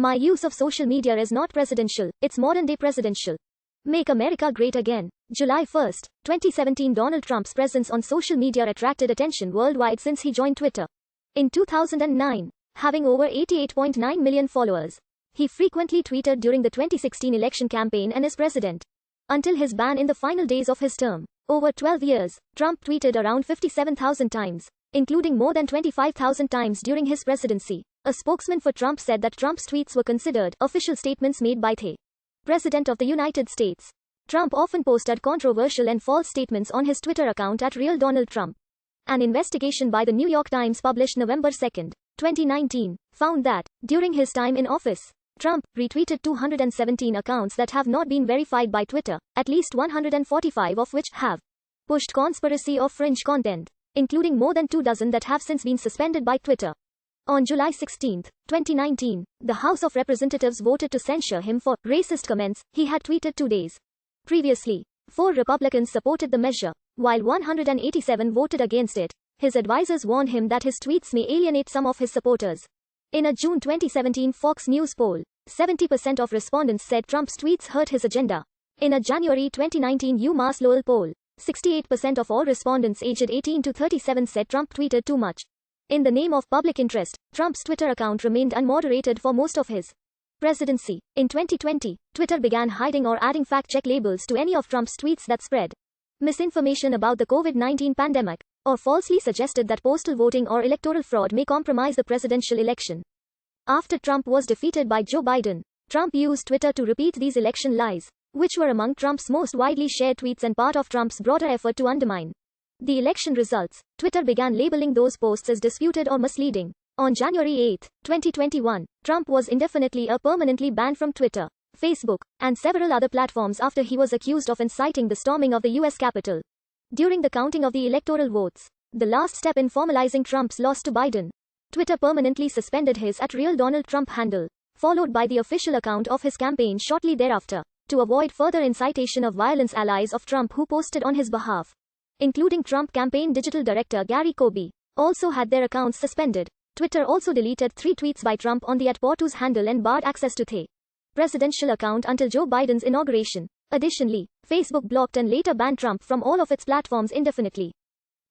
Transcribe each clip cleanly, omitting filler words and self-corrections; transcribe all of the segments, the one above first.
My use of social media is not presidential, it's modern-day presidential. Make America Great Again. July 1, 2017. Donald Trump's presence on social media attracted attention worldwide since he joined Twitter. In 2009, having over 88.9 million followers, he frequently tweeted during the 2016 election campaign and as president. Until his ban in the final days of his term. Over 12 years, Trump tweeted around 57,000 times, including more than 25,000 times during his presidency. A spokesman for Trump said that Trump's tweets were considered official statements made by the President of the United States. Trump often posted controversial and false statements on his Twitter account at Real Donald Trump. An investigation by the New York Times published November 2, 2019, found that, during his time in office, Trump retweeted 217 accounts that have not been verified by Twitter, at least 145 of which have pushed conspiracy or fringe content, including more than 24 that have since been suspended by Twitter. On July 16, 2019, the House of Representatives voted to censure him for racist comments he had tweeted 2 days previously. 4 Republicans supported the measure, while 187 voted against it. His advisors warned him that his tweets may alienate some of his supporters. In a June 2017 Fox News poll, 70% of respondents said Trump's tweets hurt his agenda. In a January 2019 UMass Lowell poll, 68% of all respondents aged 18 to 37 said Trump tweeted too much. In the name of public interest, Trump's Twitter account remained unmoderated for most of his presidency. In 2020, Twitter began hiding or adding fact-check labels to any of Trump's tweets that spread misinformation about the COVID-19 pandemic, or falsely suggested that postal voting or electoral fraud may compromise the presidential election. After Trump was defeated by Joe Biden, Trump used Twitter to repeat these election lies, which were among Trump's most widely shared tweets and part of Trump's broader effort to undermine the election results. Twitter began labeling those posts as disputed or misleading. On January 8, 2021, Trump was indefinitely or permanently banned from Twitter, Facebook, and several other platforms after he was accused of inciting the storming of the U.S. Capitol. During the counting of the electoral votes, the last step in formalizing Trump's loss to Biden, Twitter permanently suspended his @Real Donald Trump handle, followed by the official account of his campaign shortly thereafter, to avoid further incitation of violence. Allies of Trump who posted on his behalf, including Trump campaign digital director Gary Kobe, also had their accounts suspended. Twitter also deleted 3 tweets by Trump on the @Portus handle and barred access to the presidential account until Joe Biden's inauguration. Additionally, Facebook blocked and later banned Trump from all of its platforms indefinitely.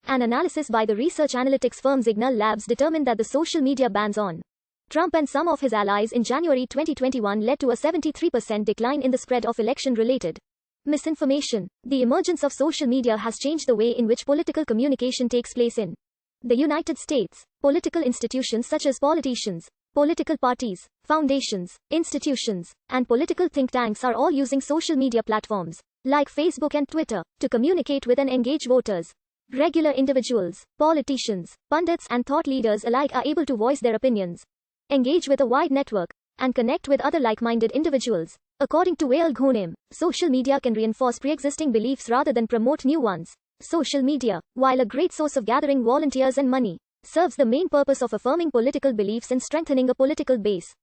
An analysis by the research analytics firm Signal Labs determined that the social media bans on Trump and some of his allies in January 2021 led to a 73% decline in the spread of election-related misinformation. The emergence of social media has changed the way in which political communication takes place in the United States. Political institutions such as politicians, political parties, foundations, institutions, and political think tanks are all using social media platforms, like Facebook and Twitter, to communicate with and engage voters. Regular individuals, politicians, pundits, and thought leaders alike are able to voice their opinions, engage with a wide network, and connect with other like-minded individuals. According to Wael Ghonim, social media can reinforce pre-existing beliefs rather than promote new ones. Social media, while a great source of gathering volunteers and money, serves the main purpose of affirming political beliefs and strengthening a political base.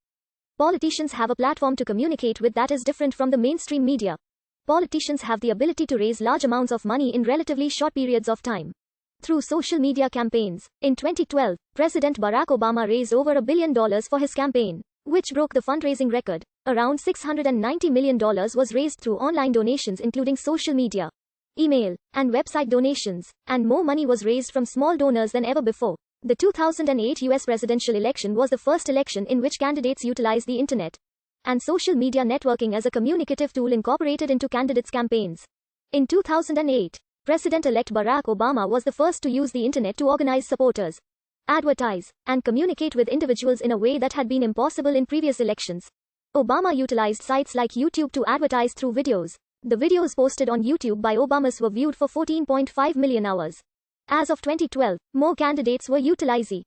Politicians have a platform to communicate with that is different from the mainstream media. Politicians have the ability to raise large amounts of money in relatively short periods of time through social media campaigns. In 2012, President Barack Obama raised over $1 billion for his campaign, which broke the fundraising record. Around $690 million was raised through online donations including social media, email, and website donations, and more money was raised from small donors than ever before. The 2008 U.S. presidential election was the first election in which candidates utilized the internet and social media networking as a communicative tool incorporated into candidates' campaigns. In 2008, President-elect Barack Obama was the first to use the internet to organize supporters, advertise, and communicate with individuals in a way that had been impossible in previous elections. Obama utilized sites like YouTube to advertise through videos. The videos posted on YouTube by Obamas were viewed for 14.5 million hours. As of 2012, more candidates were utilizing